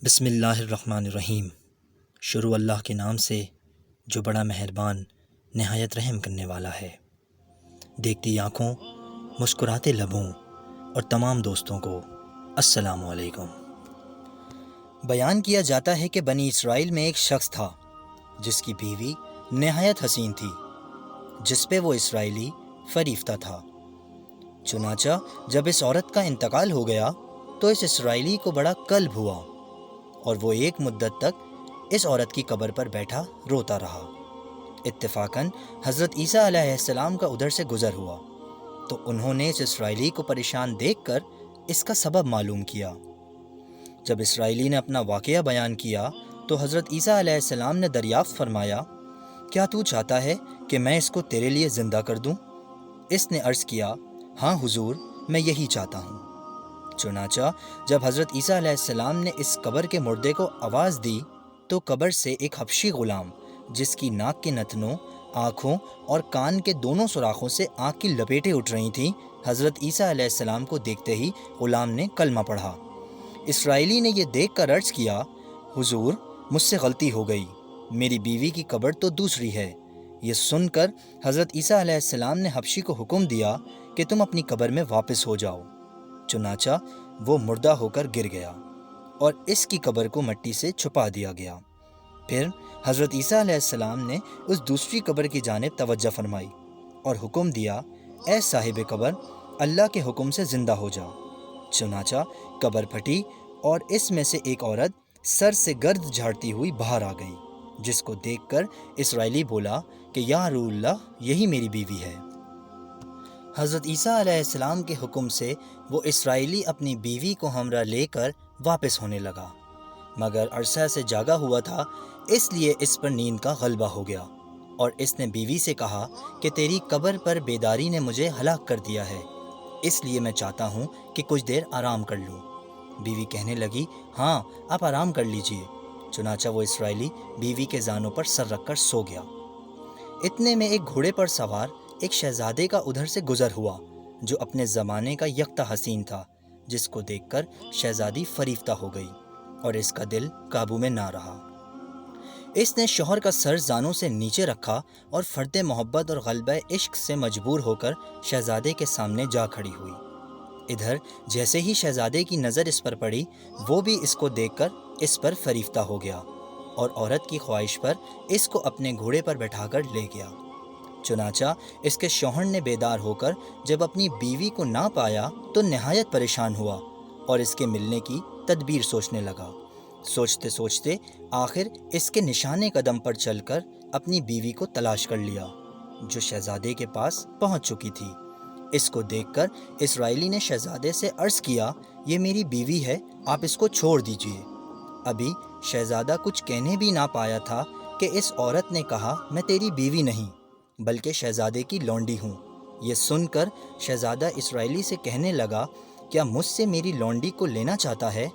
بسم اللہ الرحمن الرحیم۔ شروع اللہ کے نام سے جو بڑا مہربان نہایت رحم کرنے والا ہے۔ دیکھتی آنکھوں، مسکراتے لبوں اور تمام دوستوں کو السلام علیکم۔ بیان کیا جاتا ہے کہ بنی اسرائیل میں ایک شخص تھا جس کی بیوی نہایت حسین تھی، جس پہ وہ اسرائیلی فریفتہ تھا۔ چنانچہ جب اس عورت کا انتقال ہو گیا تو اس اسرائیلی کو بڑا قلب ہوا اور وہ ایک مدت تک اس عورت کی قبر پر بیٹھا روتا رہا۔ اتفاقاً حضرت عیسیٰ علیہ السلام کا ادھر سے گزر ہوا تو انہوں نے اس اسرائیلی کو پریشان دیکھ کر اس کا سبب معلوم کیا۔ جب اسرائیلی نے اپنا واقعہ بیان کیا تو حضرت عیسیٰ علیہ السلام نے دریافت فرمایا، کیا تو چاہتا ہے کہ میں اس کو تیرے لیے زندہ کر دوں؟ اس نے عرض کیا، ہاں حضور، میں یہی چاہتا ہوں۔ چنانچہ جب حضرت عیسیٰ علیہ السلام نے اس قبر کے مردے کو آواز دی تو قبر سے ایک حبشی غلام، جس کی ناک کے نتنوں، آنکھوں اور کان کے دونوں سوراخوں سے آنکھ کی لپیٹیں اٹھ رہی تھیں، حضرت عیسیٰ علیہ السلام کو دیکھتے ہی غلام نے کلمہ پڑھا۔ اسرائیلی نے یہ دیکھ کر عرض کیا، حضور، مجھ سے غلطی ہو گئی، میری بیوی کی قبر تو دوسری ہے۔ یہ سن کر حضرت عیسیٰ علیہ السلام نے حبشی کو حکم دیا کہ تم اپنی قبر میں واپس ہو جاؤ۔ چنانچہ وہ مردہ ہو کر گر گیا اور اس کی قبر کو مٹی سے چھپا دیا گیا۔ پھر حضرت عیسیٰ علیہ السلام نے اس دوسری قبر کی جانب توجہ فرمائی اور حکم دیا، اے صاحب قبر، اللہ کے حکم سے زندہ ہو جا۔ چنانچہ قبر پھٹی اور اس میں سے ایک عورت سر سے گرد جھاڑتی ہوئی باہر آ گئی، جس کو دیکھ کر اسرائیلی بولا کہ یا روح اللہ، یہی میری بیوی ہے۔ حضرت عیسیٰ علیہ السلام کے حکم سے وہ اسرائیلی اپنی بیوی کو ہمراہ لے کر واپس ہونے لگا، مگر عرصہ سے جاگا ہوا تھا، اس لیے اس پر نیند کا غلبہ ہو گیا اور اس نے بیوی سے کہا کہ تیری قبر پر بیداری نے مجھے ہلاک کر دیا ہے، اس لیے میں چاہتا ہوں کہ کچھ دیر آرام کر لوں۔ بیوی کہنے لگی، ہاں، آپ آرام کر لیجئے۔ چنانچہ وہ اسرائیلی بیوی کے زانوں پر سر رکھ کر سو گیا۔ اتنے میں ایک گھوڑے پر سوار ایک شہزادے کا ادھر سے گزر ہوا جو اپنے زمانے کا یکتا حسین تھا، جس کو دیکھ کر شہزادی فریفتہ ہو گئی اور اس کا دل قابو میں نہ رہا۔ اس نے شوہر کا سر زانوں سے نیچے رکھا اور فرد محبت اور غلبہ عشق سے مجبور ہو کر شہزادے کے سامنے جا کھڑی ہوئی۔ ادھر جیسے ہی شہزادے کی نظر اس پر پڑی، وہ بھی اس کو دیکھ کر اس پر فریفتہ ہو گیا اور عورت کی خواہش پر اس کو اپنے گھوڑے پر بٹھا کر لے گیا۔ چنانچہ اس کے شوہر نے بیدار ہو کر جب اپنی بیوی کو نہ پایا تو نہایت پریشان ہوا اور اس کے ملنے کی تدبیر سوچنے لگا۔ سوچتے سوچتے آخر اس کے نشانے قدم پر چل کر اپنی بیوی کو تلاش کر لیا، جو شہزادے کے پاس پہنچ چکی تھی۔ اس کو دیکھ کر اسرائیلی نے شہزادے سے عرض کیا، یہ میری بیوی ہے، آپ اس کو چھوڑ دیجیے۔ ابھی شہزادہ کچھ کہنے بھی نہ پایا تھا کہ اس عورت نے کہا، میں تیری بیوی نہیں بلکہ شہزادے کی لونڈی ہوں۔ یہ سن کر شہزادہ اسرائیلی سے کہنے لگا، کیا مجھ سے میری لونڈی کو لینا چاہتا ہے؟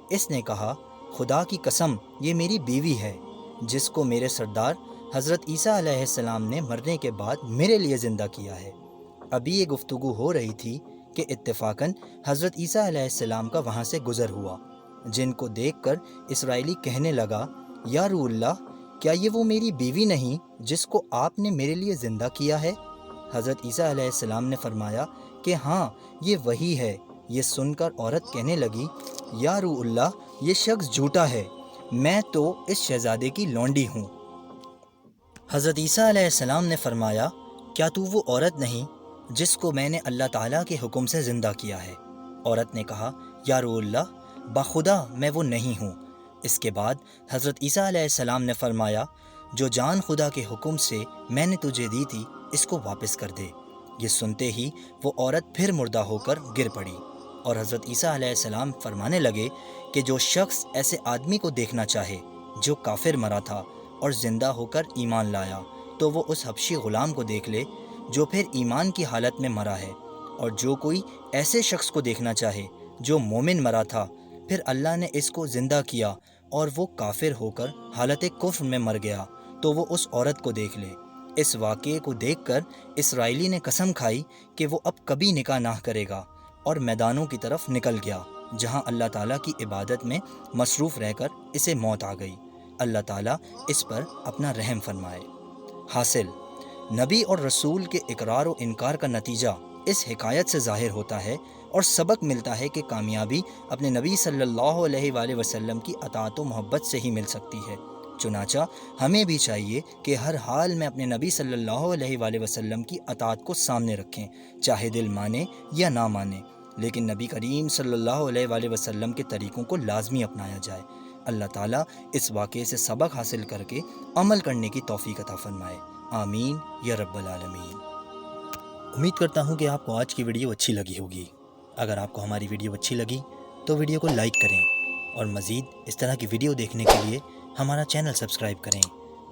اس نے کہا، خدا کی قسم، یہ میری بیوی ہے، جس کو میرے سردار حضرت عیسیٰ علیہ السلام نے مرنے کے بعد میرے لیے زندہ کیا ہے۔ ابھی یہ گفتگو ہو رہی تھی کہ اتفاقاً حضرت عیسیٰ علیہ السلام کا وہاں سے گزر ہوا، جن کو دیکھ کر اسرائیلی کہنے لگا، یا روح اللہ، کیا یہ وہ میری بیوی نہیں جس کو آپ نے میرے لیے زندہ کیا ہے؟ حضرت عیسیٰ علیہ السلام نے فرمایا کہ ہاں، یہ وہی ہے۔ یہ سن کر عورت کہنے لگی، یا روح اللہ، یہ شخص جھوٹا ہے، میں تو اس شہزادے کی لونڈی ہوں۔ حضرت عیسیٰ علیہ السلام نے فرمایا، کیا تو وہ عورت نہیں جس کو میں نے اللہ تعالیٰ کے حکم سے زندہ کیا ہے؟ عورت نے کہا، یا روح اللہ، بخدا میں وہ نہیں ہوں۔ اس کے بعد حضرت عیسیٰ علیہ السلام نے فرمایا، جو جان خدا کے حکم سے میں نے تجھے دی تھی، اس کو واپس کر دے۔ یہ سنتے ہی وہ عورت پھر مردہ ہو کر گر پڑی اور حضرت عیسیٰ علیہ السلام فرمانے لگے کہ جو شخص ایسے آدمی کو دیکھنا چاہے جو کافر مرا تھا اور زندہ ہو کر ایمان لایا، تو وہ اس حبشی غلام کو دیکھ لے جو پھر ایمان کی حالت میں مرا ہے، اور جو کوئی ایسے شخص کو دیکھنا چاہے جو مومن مرا تھا، پھر اللہ نے اس کو زندہ کیا اور وہ کافر ہو کر حالت کفر میں مر گیا، تو وہ اس عورت کو دیکھ لے۔ اس واقعے کو دیکھ کر اسرائیلی نے قسم کھائی کہ وہ اب کبھی نکاح نہ کرے گا اور میدانوں کی طرف نکل گیا، جہاں اللہ تعالیٰ کی عبادت میں مصروف رہ کر اسے موت آ گئی۔ اللہ تعالیٰ اس پر اپنا رحم فرمائے۔ حاصل، نبی اور رسول کے اقرار و انکار کا نتیجہ اس حکایت سے ظاہر ہوتا ہے اور سبق ملتا ہے کہ کامیابی اپنے نبی صلی اللہ علیہ وآلہ وسلم کی اطاعت و محبت سے ہی مل سکتی ہے۔ چنانچہ ہمیں بھی چاہیے کہ ہر حال میں اپنے نبی صلی اللہ علیہ وآلہ وسلم کی اطاعت کو سامنے رکھیں، چاہے دل مانے یا نہ مانے، لیکن نبی کریم صلی اللہ علیہ وآلہ وسلم کے طریقوں کو لازمی اپنایا جائے۔ اللہ تعالیٰ اس واقعے سے سبق حاصل کر کے عمل کرنے کی توفیق عطا فرمائے۔ آمین یا رب العالمین۔ امید کرتا ہوں کہ آپ کو آج کی ویڈیو اچھی لگی ہوگی۔ اگر آپ کو ہماری ویڈیو اچھی لگی تو ویڈیو کو لائک کریں اور مزید اس طرح کی ویڈیو دیکھنے کے لیے ہمارا چینل سبسکرائب کریں۔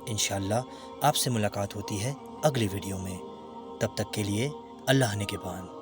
انشاءاللہ آپ سے ملاقات ہوتی ہے اگلی ویڈیو میں۔ تب تک کے لیے اللہ نگہبان۔